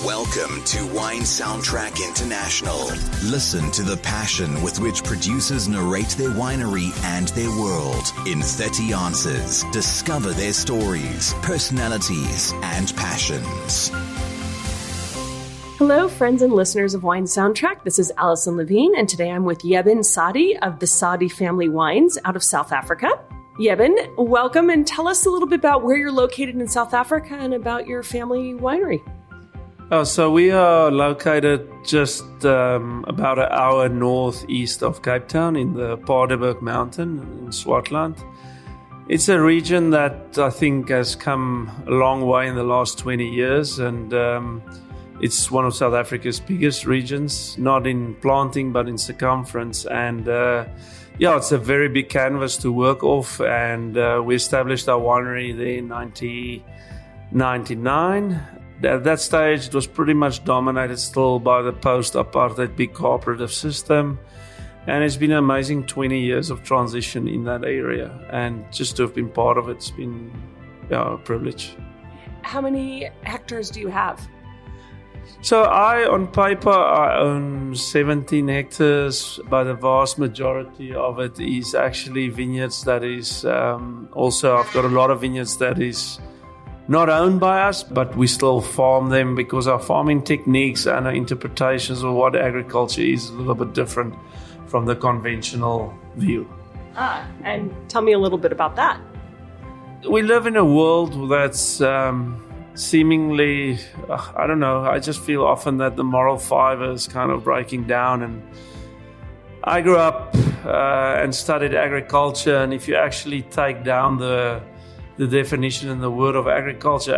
Welcome to Wine Soundtrack International. Listen to the passion with which producers narrate their winery and their world. In 30 answers, discover their stories, personalities, and passions. Hello, friends and listeners of Wine Soundtrack. This is Alison Levine, and today I'm with Eben Sadie of the Sadie Family Wines out of South Africa. Eben, welcome, and tell us a little bit about where you're located in South Africa and about your family winery. So we are located just about an hour northeast of Cape Town in the Paardeberg Mountain in Swartland. It's a region that I think has come a long way in the last 20 years, and it's one of South Africa's biggest regions, not in planting but in circumference. And it's a very big canvas to work off, and we established our winery there in 1999. At that stage, it was pretty much dominated still by the post-apartheid big cooperative system. And it's been an amazing 20 years of transition in that area. And just to have been part of it's been a privilege. How many hectares do you have? So on paper, I own 17 hectares, but the vast majority of it is actually vineyards. That is also, I've got a lot of vineyards that is not owned by us, but we still farm them because our farming techniques and our interpretations of what agriculture is a little bit different from the conventional view. And tell me a little bit about that. We live in a world that's seemingly, I don't know, I just feel often that the moral fiber is kind of breaking down. And I grew up and studied agriculture, and if you actually take down the definition in the word of agriculture,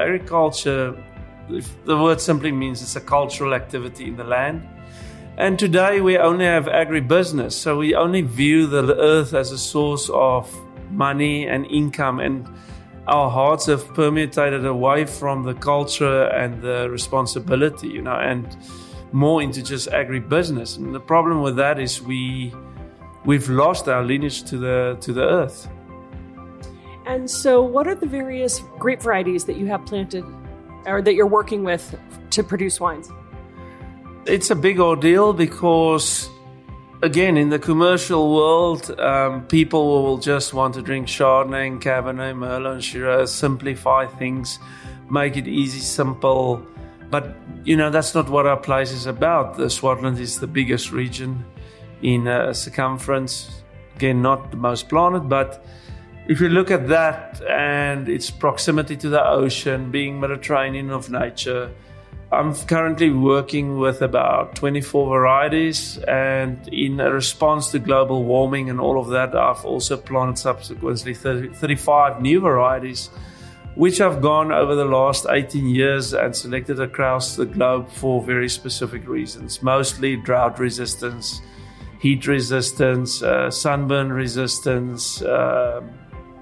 the word simply means it's a cultural activity in the land. And today we only have agribusiness, so we only view the earth as a source of money and income, and our hearts have permeated away from the culture and the responsibility, and more into just agribusiness. And the problem with that is we've lost our lineage to the earth. And so what are the various grape varieties that you have planted or that you're working with to produce wines? It's a big ordeal because, again, in the commercial world, people will just want to drink Chardonnay and Cabernet, Merlot and Shiraz, simplify things, make it easy, simple. But, that's not what our place is about. The Swartland is the biggest region in circumference. Again, not the most planted, but if you look at that and its proximity to the ocean, being Mediterranean of nature, I'm currently working with about 24 varieties, and in a response to global warming and all of that, I've also planted subsequently 35 new varieties, which I've gone over the last 18 years and selected across the globe for very specific reasons, mostly drought resistance, heat resistance, sunburn resistance,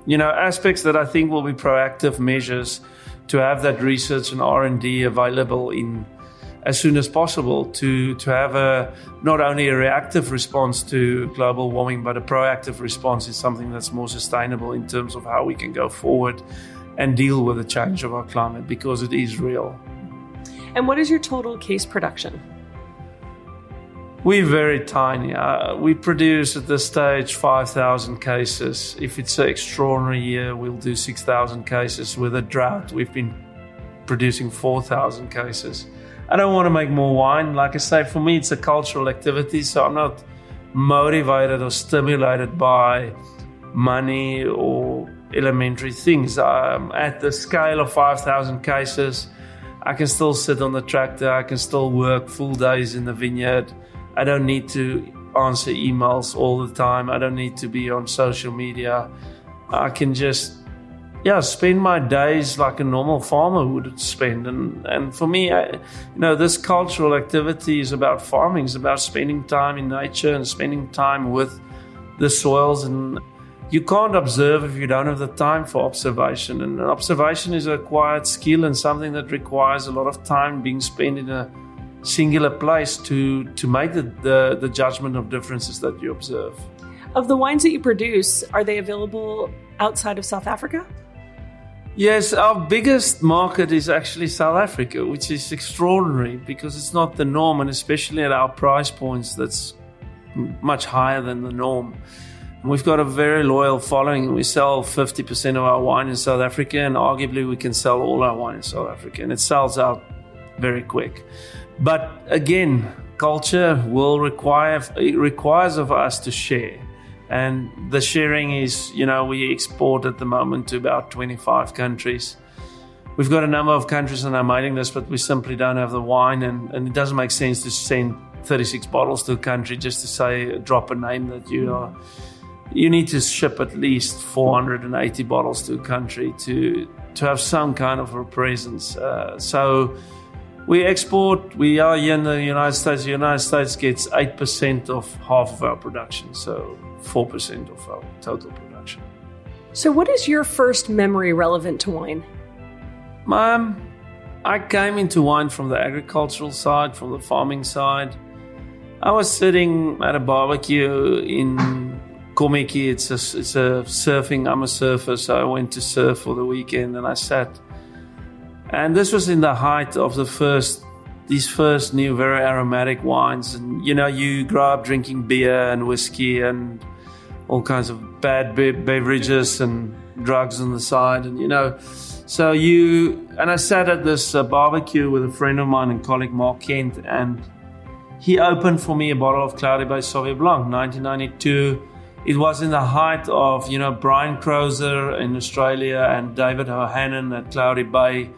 aspects that I think will be proactive measures to have that research and R&D available in as soon as possible to have not only a reactive response to global warming, but a proactive response is something that's more sustainable in terms of how we can go forward and deal with the change of our climate, because it is real. And what is your total case production? We're very tiny. We produce at this stage 5,000 cases. If it's an extraordinary year, we'll do 6,000 cases. With a drought, we've been producing 4,000 cases. I don't want to make more wine. Like I say, for me, it's a cultural activity, so I'm not motivated or stimulated by money or elementary things. At the scale of 5,000 cases, I can still sit on the tractor. I can still work full days in the vineyard. I don't need to answer emails all the time. I don't need to be on social media. I can just, spend my days like a normal farmer would spend. And for me, this cultural activity is about farming. It's about spending time in nature and spending time with the soils. And you can't observe if you don't have the time for observation. And observation is an acquired skill and something that requires a lot of time being spent in a singular place to make the judgment of differences that you observe. Of the wines that you produce, are they available outside of South Africa? Yes, our biggest market is actually South Africa, which is extraordinary because it's not the norm, and especially at our price points, that's much higher than the norm. We've got a very loyal following. We sell 50% of our wine in South Africa, and arguably we can sell all our wine in South Africa, and it sells out very quick. But again, culture requires of us to share. And the sharing is, we export at the moment to about 25 countries. We've got a number of countries on our mailing list, but we simply don't have the wine, and it doesn't make sense to send 36 bottles to a country just to say, drop a name that you need to ship at least 480 bottles to a country to have some kind of a presence. So we export. We are here in the United States. The United States gets 8% of half of our production, so 4% of our total production. So what is your first memory relevant to wine? I came into wine from the agricultural side, from the farming side. I was sitting at a barbecue in Komiki. It's a surfing. I'm a surfer, so I went to surf for the weekend, and I sat. And this was in the height of these first new, very aromatic wines. And, you grow up drinking beer and whiskey and all kinds of bad beverages and drugs on the side. And, and I sat at this barbecue with a friend of mine and colleague, Mark Kent, and he opened for me a bottle of Cloudy Bay Sauvignon Blanc, 1992. It was in the height of, Brian Crozer in Australia and David O'Hannon at Cloudy Bay.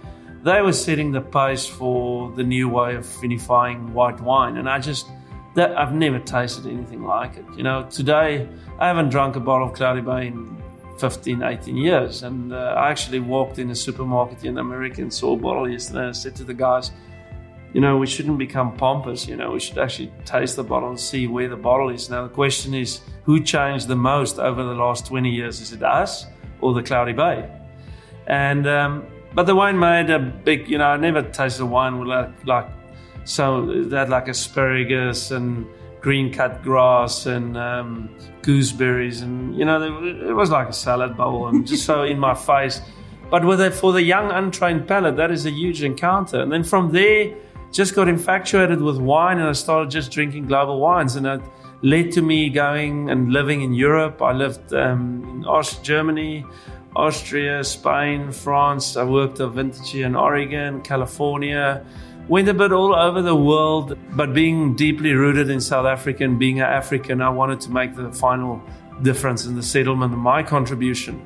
They were setting the pace for the new way of vinifying white wine. And I've never tasted anything like it. Today, I haven't drunk a bottle of Cloudy Bay in 15, 18 years. And I actually walked in a supermarket in America and saw a bottle yesterday. And I said to the guys, we shouldn't become pompous. We should actually taste the bottle and see where the bottle is. Now, the question is, who changed the most over the last 20 years? Is it us or the Cloudy Bay? And but the wine made a big, I never tasted wine with like asparagus and green cut grass and gooseberries, and it was like a salad bowl and just so in my face. But for the young untrained palate, that is a huge encounter. And then from there, just got infatuated with wine, and I started just drinking global wines, and it led to me going and living in Europe. I lived in Germany, Austria, Spain, France. I worked at vintage in Oregon, California. Went a bit all over the world, but being deeply rooted in South Africa and being an African, I wanted to make the final difference in the settlement. My contribution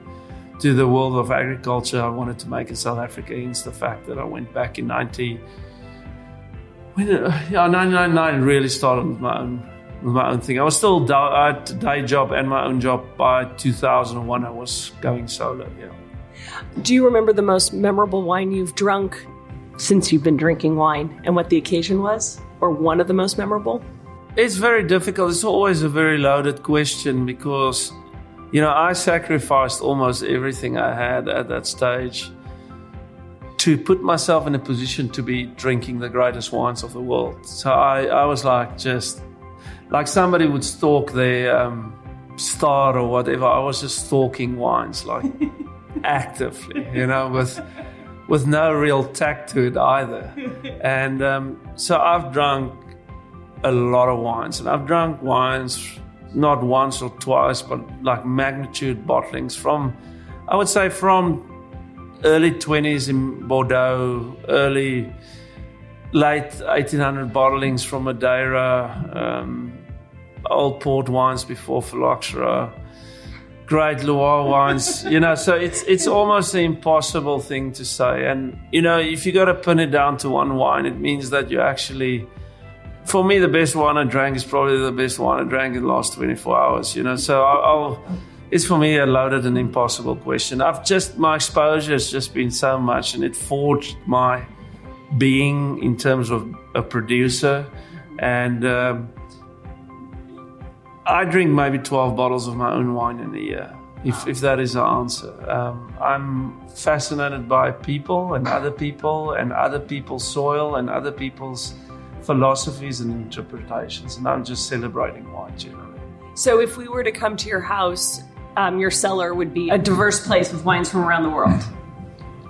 to the world of agriculture, I wanted to make in South Africa, hence the fact that I went back in 1999, really started with my own thing. I had a day job and my own job. By 2001, I was going solo, yeah. Do you remember the most memorable wine you've drunk since you've been drinking wine, and what the occasion was, or one of the most memorable? It's very difficult. It's always a very loaded question because, I sacrificed almost everything I had at that stage to put myself in a position to be drinking the greatest wines of the world. So I was just like somebody would stalk their star or whatever. I was just stalking wines, actively, with no real tact to it either. And so I've drunk a lot of wines, and I've drunk wines not once or twice, but like magnitude bottlings from early 20s in Bordeaux, late 1800 bottlings from Madeira, old port wines before phylloxera, great Loire wines, so it's almost an impossible thing to say. And, if you got to pin it down to one wine, it means that you actually, for me, the best wine I drank is probably the best wine I drank in the last 24 hours, so it's for me a loaded and impossible question. My exposure has just been so much, and it forged my being in terms of a producer. And I drink maybe 12 bottles of my own wine in a year, if that is the answer. I'm fascinated by people and other people's soil and other people's philosophies and interpretations, and I'm just celebrating wine generally. So if we were to come to your house, your cellar would be a diverse place with wines from around the world.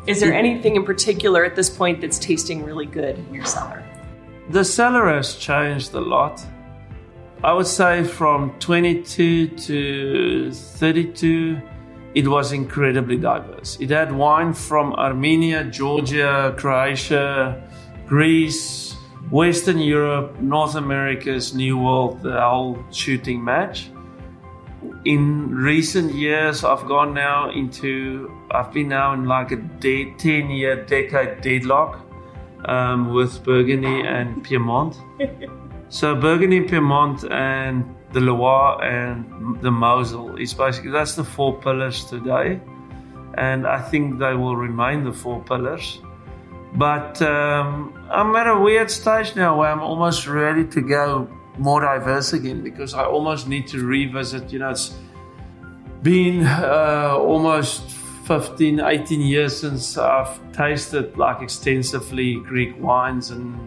Is there anything in particular at this point that's tasting really good in your cellar? The cellar has changed a lot. I would say from 22 to 32, it was incredibly diverse. It had wine from Armenia, Georgia, Croatia, Greece, Western Europe, North America's New World, the whole shooting match. In recent years, I've been now in like a 10-year decade deadlock with Burgundy and Piedmont. So Burgundy, Piedmont, and the Loire and the Moselle is basically, that's the four pillars today. And I think they will remain the four pillars. But I'm at a weird stage now where I'm almost ready to go more diverse again, because I almost need to revisit, it's been almost 15, 18 years since I've tasted like extensively Greek wines and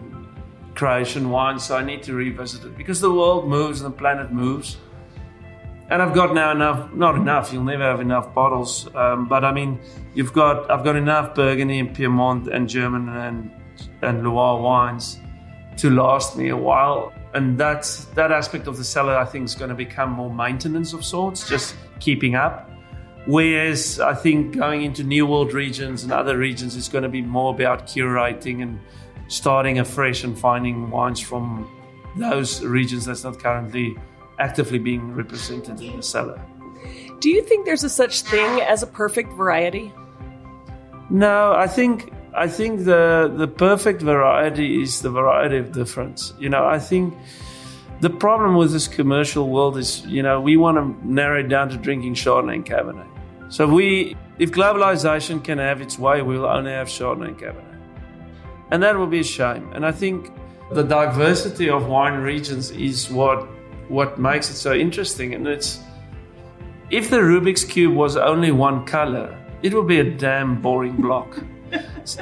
Croatian wines, so I need to revisit it because the world moves and the planet moves. And I've got now not enough, you'll never have enough bottles, but I mean, I've got enough Burgundy and Piedmont and German and Loire wines to last me a while. And that aspect of the cellar, I think, is going to become more maintenance of sorts, just keeping up. Whereas I think going into New World regions and other regions, it's going to be more about curating and starting afresh and finding wines from those regions that's not currently actively being represented in the cellar. Do you think there's a such thing as a perfect variety? No, I think the perfect variety is the variety of difference. I think the problem with this commercial world is, we want to narrow it down to drinking Chardonnay and Cabernet. So if globalization can have its way, we'll only have Chardonnay and Cabernet. And that will be a shame. And I think the diversity of wine regions is what makes it so interesting. And if the Rubik's Cube was only one color, it would be a damn boring block.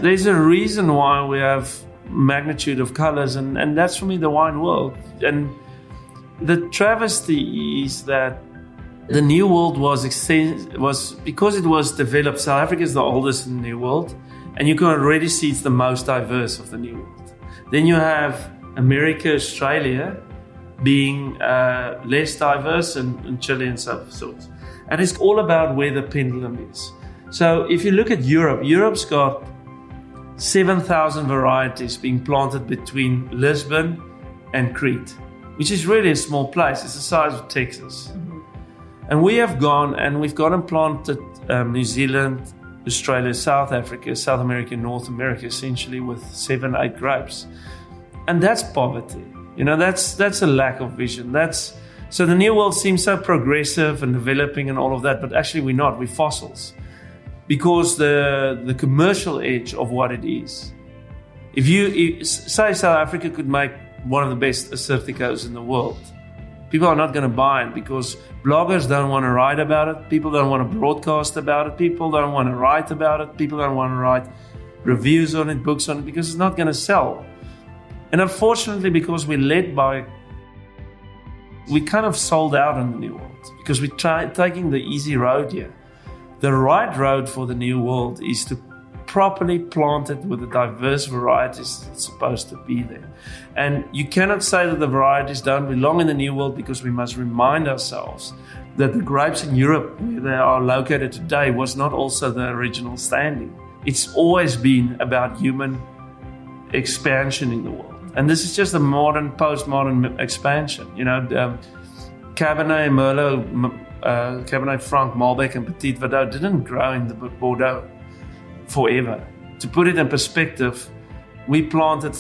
There's a reason why we have magnitude of colors, and that's for me the wine world. And the travesty is that the New World was because it was developed. South Africa is the oldest in the New World, and you can already see it's the most diverse of the New World. Then you have America, Australia being less diverse, and Chile and so forth. And it's all about where the pendulum is. So if you look at Europe's got 7,000 varieties being planted between Lisbon and Crete, which is really a small place. It's the size of Texas. Mm-hmm. And we have gone and we've got and planted New Zealand, Australia, South Africa, South America, North America, essentially with 7-8 grapes. And that's poverty. That's a lack of vision. So the New World seems so progressive and developing and all of that, but actually we're not. We're fossils. Because the commercial edge of what it is. If say South Africa could make one of the best Assyrticos in the world, people are not going to buy it because bloggers don't want to write about it, people don't want to broadcast about it, people don't want to write about it, people don't want to write reviews on it, books on it, because it's not going to sell. And unfortunately, because we kind of sold out in the New World because we tried taking the easy road here. The right road for the New World is to properly plant it with the diverse varieties that's supposed to be there. And you cannot say that the varieties don't belong in the New World, because we must remind ourselves that the grapes in Europe, where they are located today, was not also the original standing. It's always been about human expansion in the world. And this is just a modern, postmodern expansion. Cabernet, Merlot, Cabernet Franc, Malbec and Petit Verdot didn't grow in the Bordeaux forever. To put it in perspective, we planted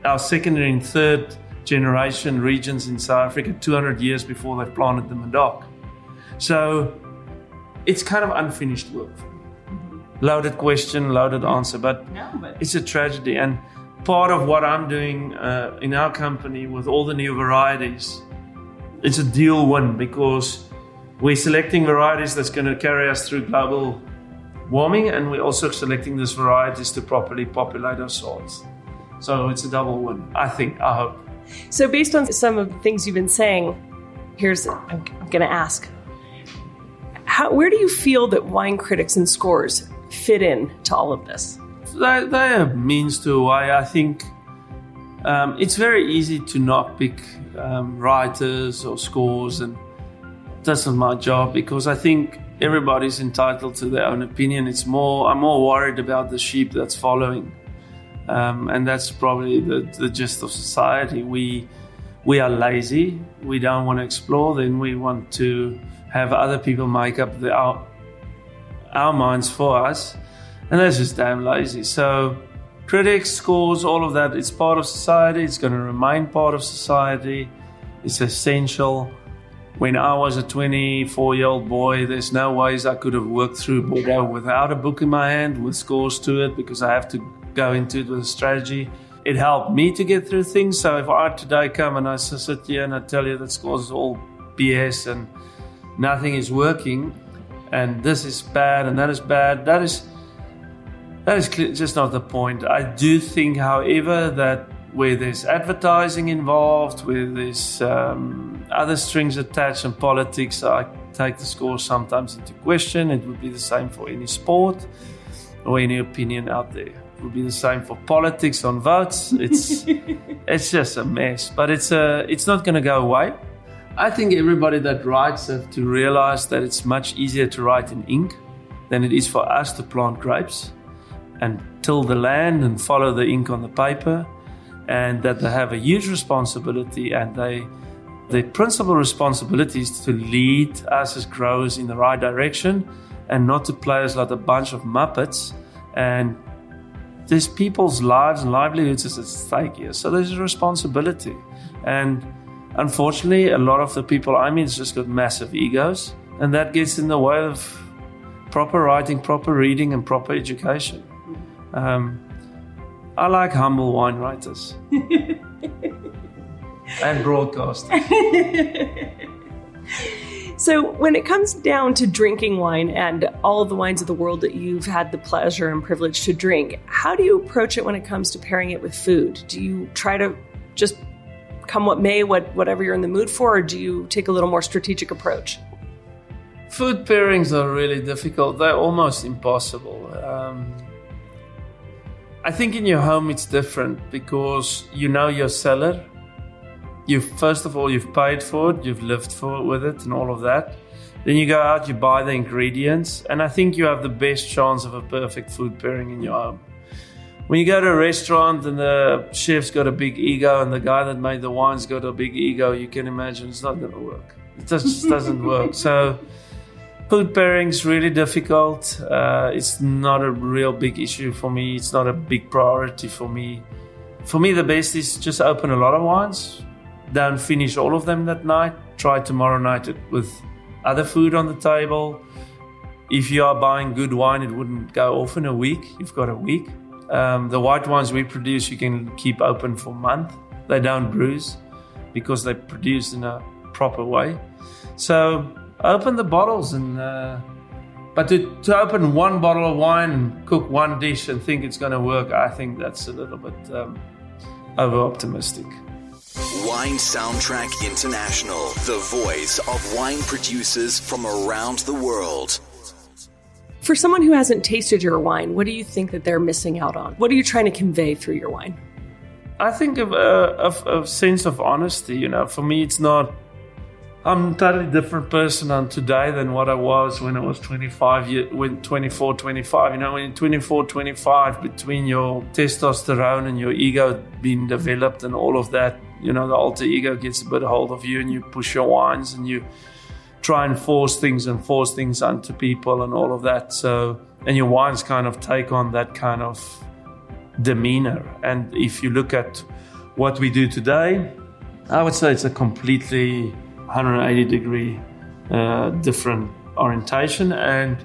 our secondary and third generation regions in South Africa 200 years before they planted the Medoc. So it's kind of unfinished work. Loaded question, loaded answer, but it's a tragedy. And part of what I'm doing in our company with all the new varieties, it's a deal win, because we're selecting varieties that's going to carry us through global warming, and we're also selecting these varieties to properly populate our soils. So it's a double win, I hope. So based on some of the things you've been saying, I'm going to ask, where do you feel that wine critics and scores fit in to all of this? They are means to a way. I think it's very easy to not pick writers or scores, and that's not my job, because I think everybody's entitled to their own opinion. I'm more worried about the sheep that's following, and that's probably the gist of society. We are lazy. We don't want to explore. Then we want to have other people make up our minds for us, and that's just damn lazy. So critics, scores, all of that, it's part of society. It's going to remain part of society. It's essential. When I was a 24-year-old boy, there's no ways I could have worked through Bordeaux without a book in my hand with scores to it, because I have to go into it with a strategy. It helped me to get through things. So if I today come and I sit here and I tell you that scores is all BS and nothing is working, and this is bad and that is bad, that is just not the point. I do think, however, that where there's advertising involved, where there's other strings attached and politics, I take the score sometimes into question. It would be the same for any sport or any opinion out there. It would be the same for politics on votes. It's just a mess, but it's not going to go away. I think everybody that writes have to realize that it's much easier to write in ink than it is for us to plant grapes and till the land and follow the ink on the paper, and that they have a huge responsibility, and their principal responsibility is to lead us as growers in the right direction and not to play us like a bunch of muppets. And there's people's lives and livelihoods is at stake here, so there's a responsibility. And unfortunately, a lot of the people I meet just got massive egos, and that gets in the way of proper writing, proper reading, and proper education. I like humble wine writers and broadcasters. So when it comes down to drinking wine and all of the wines of the world that you've had the pleasure and privilege to drink, how do you approach it when it comes to pairing it with food? Do you try to just come what may, whatever you're in the mood for, or do you take a little more strategic approach? Food pairings are really difficult. They're almost impossible. I think in your home it's different because you know your cellar. First of all, you've paid for it, you've lived with it and all of that. Then you go out, you buy the ingredients, and I think you have the best chance of a perfect food pairing in your home. When you go to a restaurant and the chef's got a big ego and the guy that made the wine's got a big ego, you can imagine it's not going to work. It just doesn't work. So food pairing's really difficult. It's not a real big issue for me. It's not a big priority for me. For me, the best is just open a lot of wines. Don't finish all of them that night. Try tomorrow night with other food on the table. If you are buying good wine, it wouldn't go off in a week. You've got a week. The white wines we produce, you can keep open for a month. They don't bruise because they're produced in a proper way. So open the bottles, but to open one bottle of wine and cook one dish and think it's going to work, I think that's a little bit over-optimistic. Wine Soundtrack International, the voice of wine producers from around the world. For someone who hasn't tasted your wine, what do you think that they're missing out on? What are you trying to convey through your wine? I think of a sense of honesty. For me, it's not... I'm a totally different person on today than what I was when I was 24, 25. When you're 24, 25, between your testosterone and your ego being developed and all of that, the alter ego gets a bit of hold of you and you push your wines and you try and force things onto people and all of that. So, and your wines kind of take on that kind of demeanor. And if you look at what we do today, I would say it's a completely 180-degree different orientation. And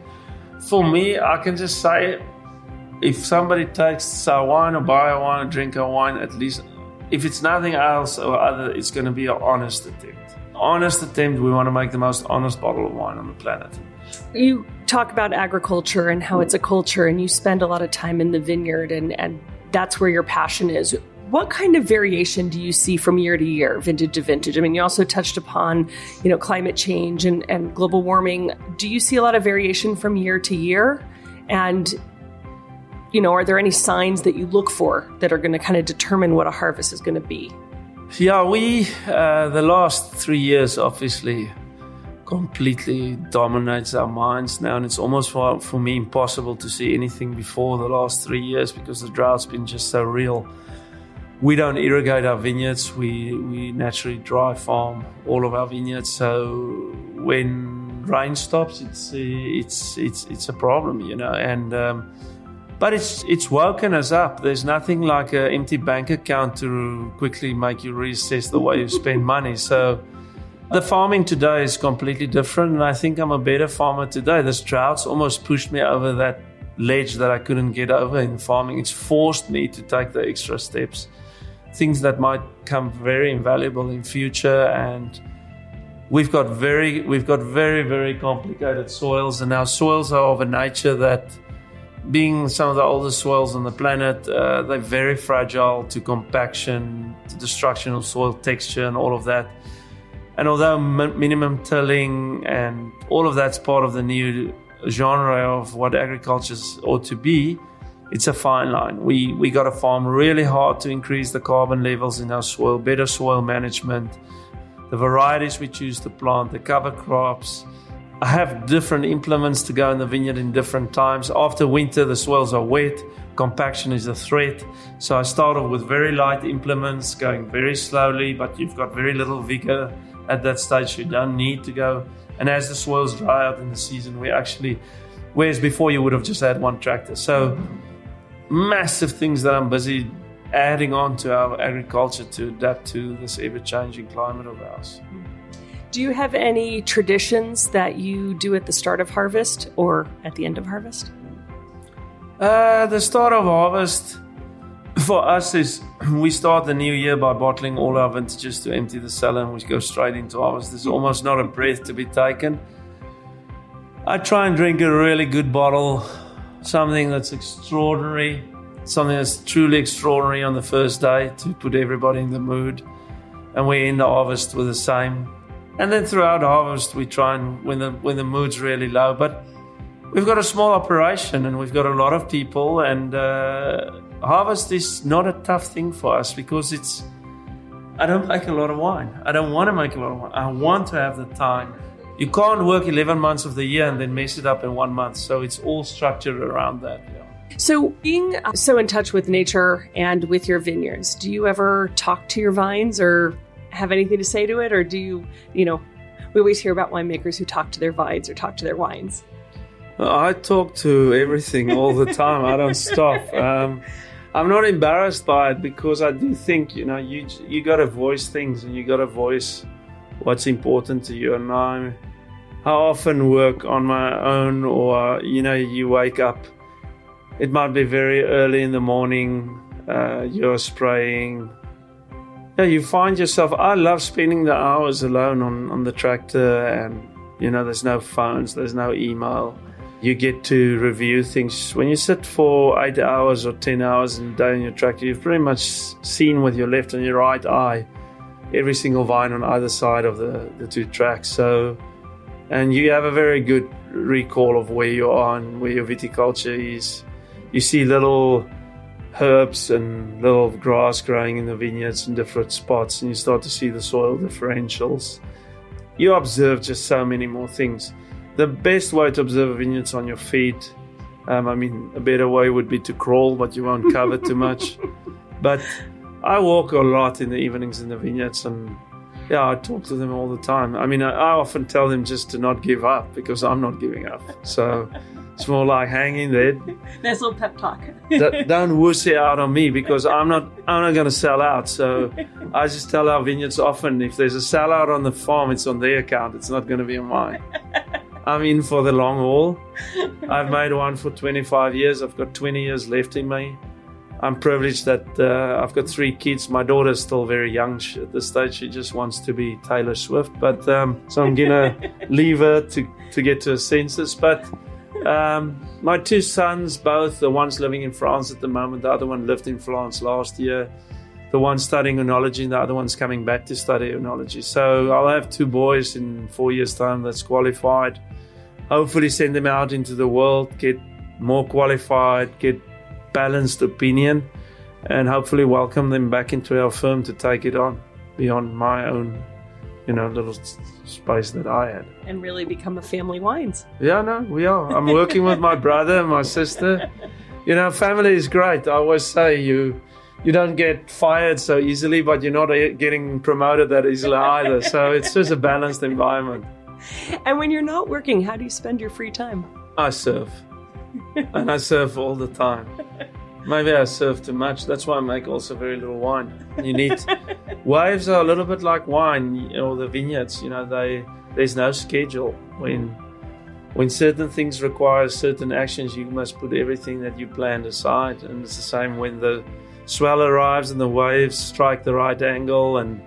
for me, I can just say, if somebody takes our wine or buy a wine or drink our wine, at least, if it's nothing else or other, it's going to be an honest attempt. Honest attempt. We want to make the most honest bottle of wine on the planet. You talk about agriculture and how it's a culture, and you spend a lot of time in the vineyard, and that's where your passion is. What kind of variation do you see from year to year, vintage to vintage? I mean, you also touched upon, climate change and global warming. Do you see a lot of variation from year to year? And, are there any signs that you look for that are going to kind of determine what a harvest is going to be? Yeah, the last 3 years, obviously, completely dominates our minds now. And it's almost for me impossible to see anything before the last 3 years because the drought's been just so real. We don't irrigate our vineyards. We naturally dry farm all of our vineyards. So when rain stops, it's a problem, And but it's woken us up. There's nothing like an empty bank account to quickly make you reassess the way you spend money. So the farming today is completely different, and I think I'm a better farmer today. This drought's almost pushed me over that ledge that I couldn't get over in farming. It's forced me to take the extra steps. Things that might come very invaluable in future, and we've got very, very complicated soils, and our soils are of a nature that, being some of the oldest soils on the planet, they're very fragile to compaction, to destruction of soil texture, and all of that. And although minimum tilling and all of that's part of the new genre of what agriculture ought to be, it's a fine line. We got to farm really hard to increase the carbon levels in our soil, better soil management, the varieties we choose to plant, the cover crops. I have different implements to go in the vineyard in different times. After winter, the soils are wet. Compaction is a threat. So I start off with very light implements, going very slowly, but you've got very little vigor at that stage. You don't need to go. And as the soils dry out in the season, whereas before you would have just had one tractor. So massive things that I'm busy adding on to our agriculture to adapt to this ever-changing climate of ours. Do you have any traditions that you do at the start of harvest or at the end of harvest? The start of harvest for us is we start the new year by bottling all our vintages to empty the cellar, and we go straight into harvest. There's almost not a breath to be taken. I try and drink a really good bottle, something that's extraordinary, something that's truly extraordinary on the first day to put everybody in the mood. And we end the harvest with the same. And then throughout harvest, we try and, when the mood's really low, but we've got a small operation and we've got a lot of people, and harvest is not a tough thing for us because I don't make a lot of wine. I don't want to make a lot of wine. I want to have the time. You can't work 11 months of the year and then mess it up in 1 month. So it's all structured around that. Yeah. So being so in touch with nature and with your vineyards, do you ever talk to your vines or have anything to say to it? Or do you we always hear about winemakers who talk to their vines or talk to their wines. I talk to everything all the time. I don't stop. I'm not embarrassed by it because I do think, you got to voice things and you got to voice what's important to you. And I often work on my own, or, you wake up. It might be very early in the morning. You're spraying. Yeah, you find yourself, I love spending the hours alone on the tractor, and, there's no phones, there's no email. You get to review things. When you sit for 8 hours or 10 hours in a day in your tractor, you've pretty much seen with your left and your right eye every single vine on either side of the two tracks. So, and you have a very good recall of where you are and where your viticulture is. You see little herbs and little grass growing in the vineyards in different spots, and you start to see the soil differentials. You observe just so many more things. The best way to observe vineyards on your feet. A better way would be to crawl, but you won't cover too much. But I walk a lot in the evenings in the vineyards, and I talk to them all the time. I often tell them just to not give up because I'm not giving up. So it's more like hang in there. Nice little pep talk. Don't wussy out on me because I'm not going to sell out. So I just tell our vineyards often, if there's a sellout on the farm, it's on their account. It's not going to be on mine. I'm in for the long haul. I've made wine for 25 years. I've got 20 years left in me. I'm privileged that I've got 3 kids. My daughter's still very young at this stage. She just wants to be Taylor Swift. But so I'm going to leave her to get to her senses. But my 2 sons, both, the one's living in France at the moment. The other one lived in France last year. The one's studying oenology and the other one's coming back to study oenology. So I'll have 2 boys in 4 years' time that's qualified. Hopefully send them out into the world, get more qualified, get balanced opinion, and hopefully welcome them back into our firm to take it on beyond my own, little space that I had. And really become a family wines. Yeah, no, we are. I'm working with my brother and my sister. Family is great. I always say you don't get fired so easily, but you're not getting promoted that easily either. So it's just a balanced environment. And when you're not working, how do you spend your free time? I surf. And I surf all the time. Maybe I surf too much. That's why I make also very little wine. You need waves are a little bit like wine or the vineyards. There's no schedule. When certain things require certain actions, you must put everything that you planned aside. And it's the same when the swell arrives and the waves strike the right angle and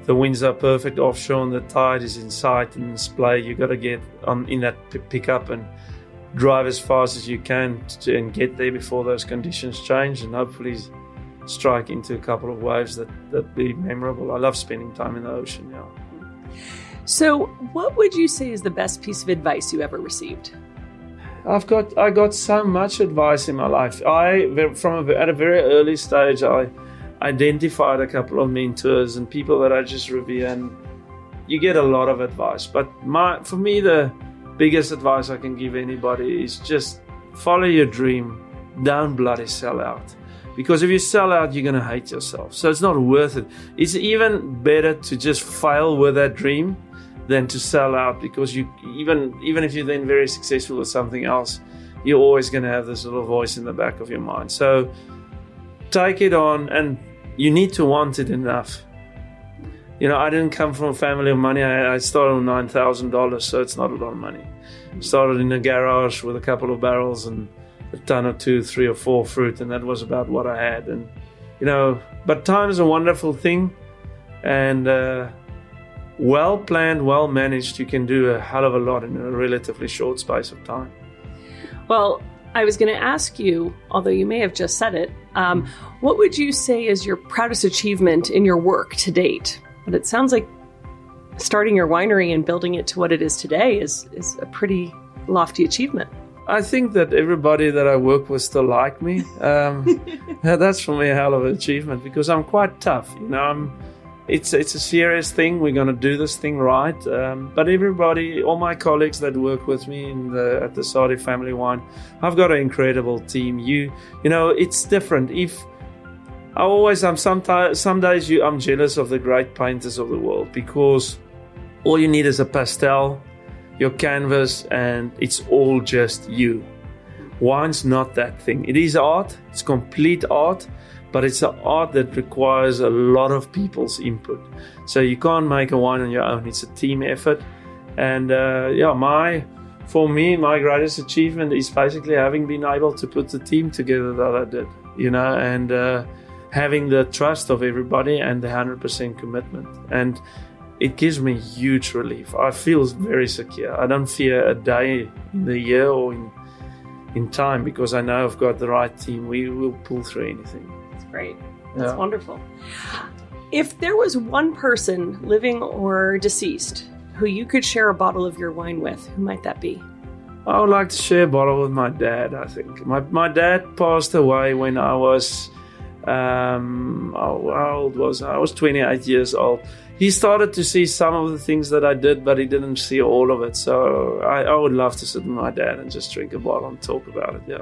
the winds are perfect offshore and the tide is in sight and display. You got to get in that pickup and drive as fast as you can and get there before those conditions change, and hopefully strike into a couple of waves that be memorable. I love spending time in the ocean. Yeah. So, what would you say is the best piece of advice you ever received? I got so much advice in my life. At a very early stage, I identified a couple of mentors and people that I just revere, and you get a lot of advice. But for me, the biggest advice I can give anybody is just follow your dream. Don't bloody sell out. Because if you sell out, you're going to hate yourself. So it's not worth it. It's even better to just fail with that dream than to sell out, because you even if you're then very successful with something else, you're always going to have this little voice in the back of your mind. So take it on, and you need to want it enough. I didn't come from a family of money. I started with $9,000, so it's not a lot of money. Started in a garage with a couple of barrels and a ton or 2, 3 or 4 fruit, and that was about what I had. And but time is a wonderful thing, and well planned, well managed, you can do a hell of a lot in a relatively short space of time. Well, I was going to ask you, although you may have just said it, what would you say is your proudest achievement in your work to date? But it sounds like starting your winery and building it to what it is today is a pretty lofty achievement. I think that everybody that I work with still like me. That's for me a hell of an achievement, because I'm quite tough. It's a serious thing. We're going to do this thing right. But everybody, all my colleagues that work with me at the Sadie Family Wine, I've got an incredible team. It's different. Some days I'm jealous of the great painters of the world, because all you need is a pastel, your canvas, and it's all just you. Wine's not that thing. It is art. It's complete art, but it's an art that requires a lot of people's input. So you can't make a wine on your own. It's a team effort. And for me, my greatest achievement is basically having been able to put the team together that I did, and having the trust of everybody and the 100% commitment. And it gives me huge relief. I feel very secure. I don't fear a day in the year or in time, because I know I've got the right team. We will pull through anything. That's great. That's wonderful. If there was one person, living or deceased, who you could share a bottle of your wine with, who might that be? I would like to share a bottle with my dad, I think. My dad passed away when I was... how old was I? I was 28 years old. He started to see some of the things that I did, but he didn't see all of it. So I would love to sit with my dad and just drink a bottle and talk about it. Yeah.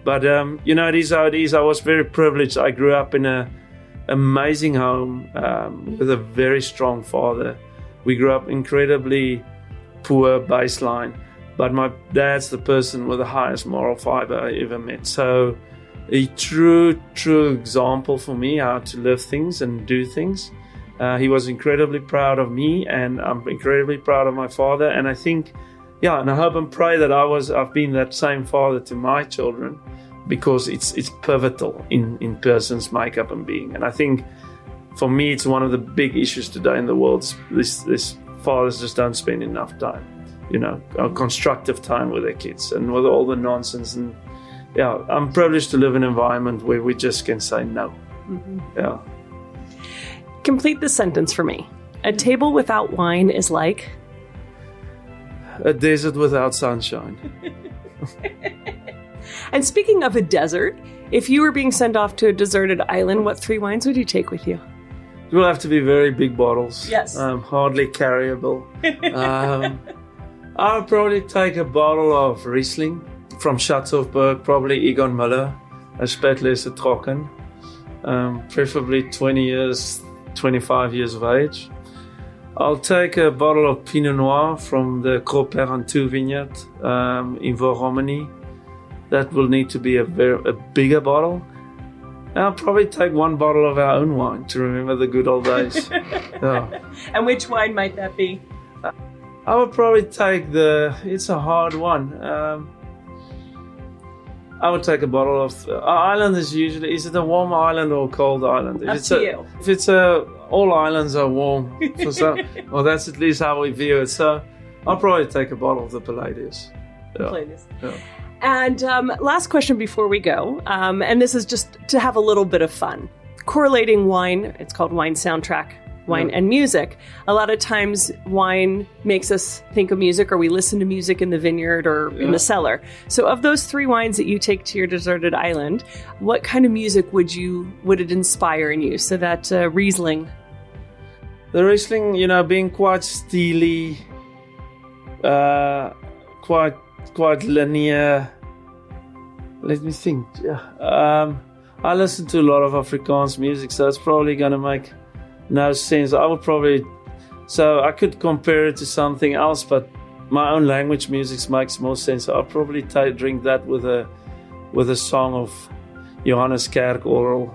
But, it is how it is. I was very privileged. I grew up in an amazing home with a very strong father. We grew up incredibly poor baseline, but my dad's the person with the highest moral fiber I ever met. So a true example for me how to live things and do things. He was incredibly proud of me, and I'm incredibly proud of my father. And I think, and I hope and pray that I've been that same father to my children, because it's pivotal in person's makeup and being. And I think for me, it's one of the big issues today in the world. This fathers just don't spend enough time, constructive time with their kids, and with all the nonsense. And I'm privileged to live in an environment where we just can say no. Mm-hmm. Yeah. Complete the sentence for me. A table without wine is like? A desert without sunshine. And speaking of a desert, if you were being sent off to a deserted island, what 3 wines would you take with you? It will have to be very big bottles. Yes. Hardly carryable. I'll probably take a bottle of Riesling from Schatzhofberg, probably Egon Müller, a Spätlese Trocken, preferably 20 years, 25 years of age. I'll take a bottle of Pinot Noir from the Comparatively vineyard in Rhone. That will need to be a bigger bottle. And I'll probably take 1 bottle of our own wine to remember the good old days. Yeah. And which wine might that be? I would probably take it's a hard one. I would take a bottle of, island is it a warm island or a cold island? Up to you. If it's all islands are warm, well, that's at least how we view it. So I'll probably take a bottle of the Varieties. Yeah. And last question before we go, and this is just to have a little bit of fun. Correlating wine, it's called wine soundtrack, wine and music. A lot of times wine makes us think of music, or we listen to music in the vineyard or in the cellar. So of those 3 wines that you take to your deserted island, what kind of music would it inspire in you? So that Riesling. The Riesling, being quite steely, quite linear. Let me think. I listen to a lot of Afrikaans music, so it's probably going to make no sense. So I could compare it to something else, but my own language music makes more sense. So I'll probably drink that with a song of Johannes Kerkorrel,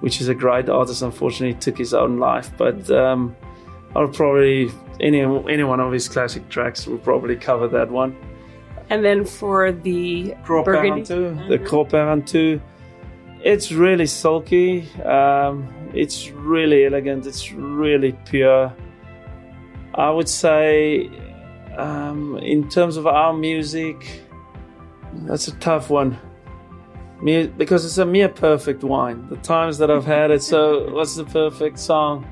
which is a great artist. Unfortunately, took his own life, but I'll probably any one of his classic tracks will probably cover that one. And then for the Burgundy, the Comparatively, it's really silky. It's really elegant. It's really pure. I would say, in terms of our music, that's a tough one. Because it's a mere perfect wine. The times that I've had it, so what's the perfect song?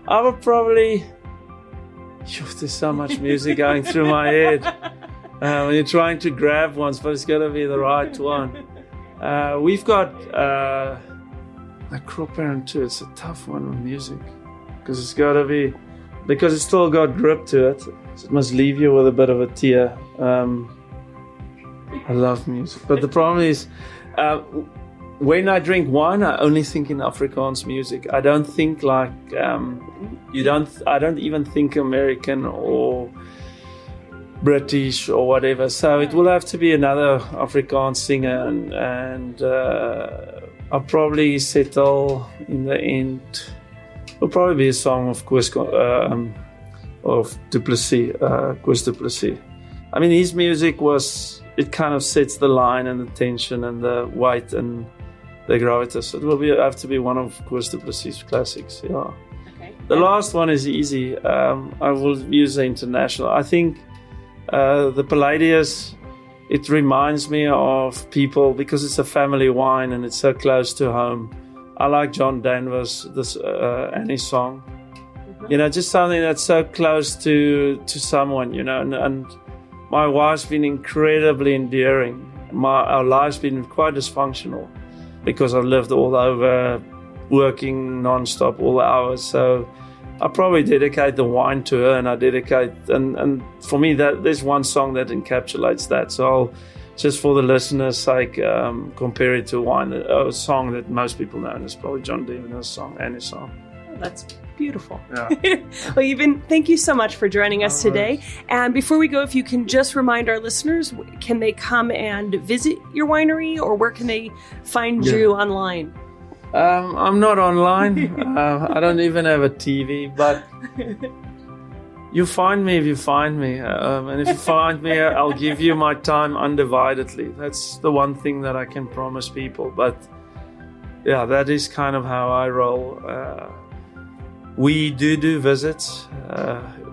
I would probably... There's so much music going through my head. When you're trying to grab one, but it's got to be the right one. We've got a crop parent too. It's a tough one with music because it's got to be, because it's still got grip to it. So it must leave you with a bit of a tear. I love music, but the problem is, when I drink wine, I only think in Afrikaans music. I don't think like I don't even think American or British or whatever. So it will have to be another Afrikaans singer, and I'll probably settle in the end. It'll probably be a song of Du Plessis, Koos Du Plessis. I mean, his music it kind of sets the line and the tension and the weight and the gravitas. It will have to be one of Koos Du Plessis' classics. Yeah. Okay. The last one is easy. I will use the international. I think the Palladius, it reminds me of people because it's a family wine and it's so close to home. I like John Denver's Annie's song. Mm-hmm. Just something that's so close to someone, and my wife's been incredibly endearing. Our life's been quite dysfunctional because I've lived all over, working non-stop all the hours. So I probably dedicate the wine to her, and and for me, that there's one song that encapsulates that. So I'll, just for the listeners' sake, compare it to wine, a song that most people know, and it's probably John Denver's song, Annie's song. Oh, that's beautiful. Yeah. Well, Eben, thank you so much for joining us today. And before we go, if you can just remind our listeners, can they come and visit your winery, or where can they find you online? I'm not online. I don't even have a TV, but you find me if you find me. And if you find me, I'll give you my time undividedly. That's the one thing that I can promise people. But yeah, that is kind of how I roll. We do visits,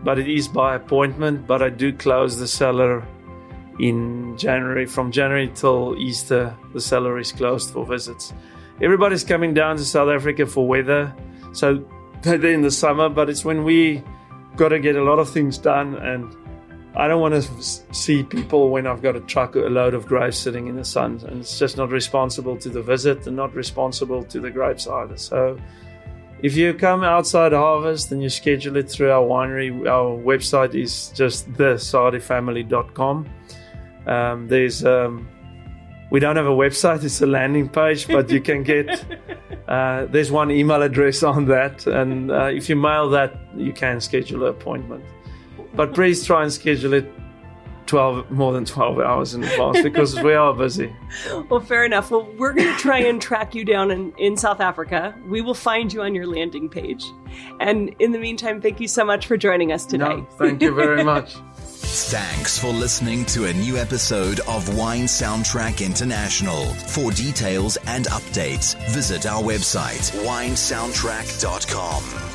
but it is by appointment. But I do close the cellar in January. From January till Easter, the cellar is closed for visits. Everybody's coming down to South Africa for weather, so they're in the summer, but it's when we got to get a lot of things done, and I don't want to see people when I've got a load of grapes sitting in the sun, and it's just not responsible to the visit and not responsible to the grapes either. So if you come outside harvest and you schedule it through our winery, our website is just thesadiefamily.com. We don't have a website, it's a landing page, but you can get, there's one email address on that. And if you mail that, you can schedule an appointment. But please try and schedule it more than 12 hours in advance because we are busy. Well, fair enough. Well, we're going to try and track you down in South Africa. We will find you on your landing page. And in the meantime, thank you so much for joining us today. No, thank you very much. Thanks for listening to a new episode of Wine Soundtrack International. For details and updates, visit our website, winesoundtrack.com.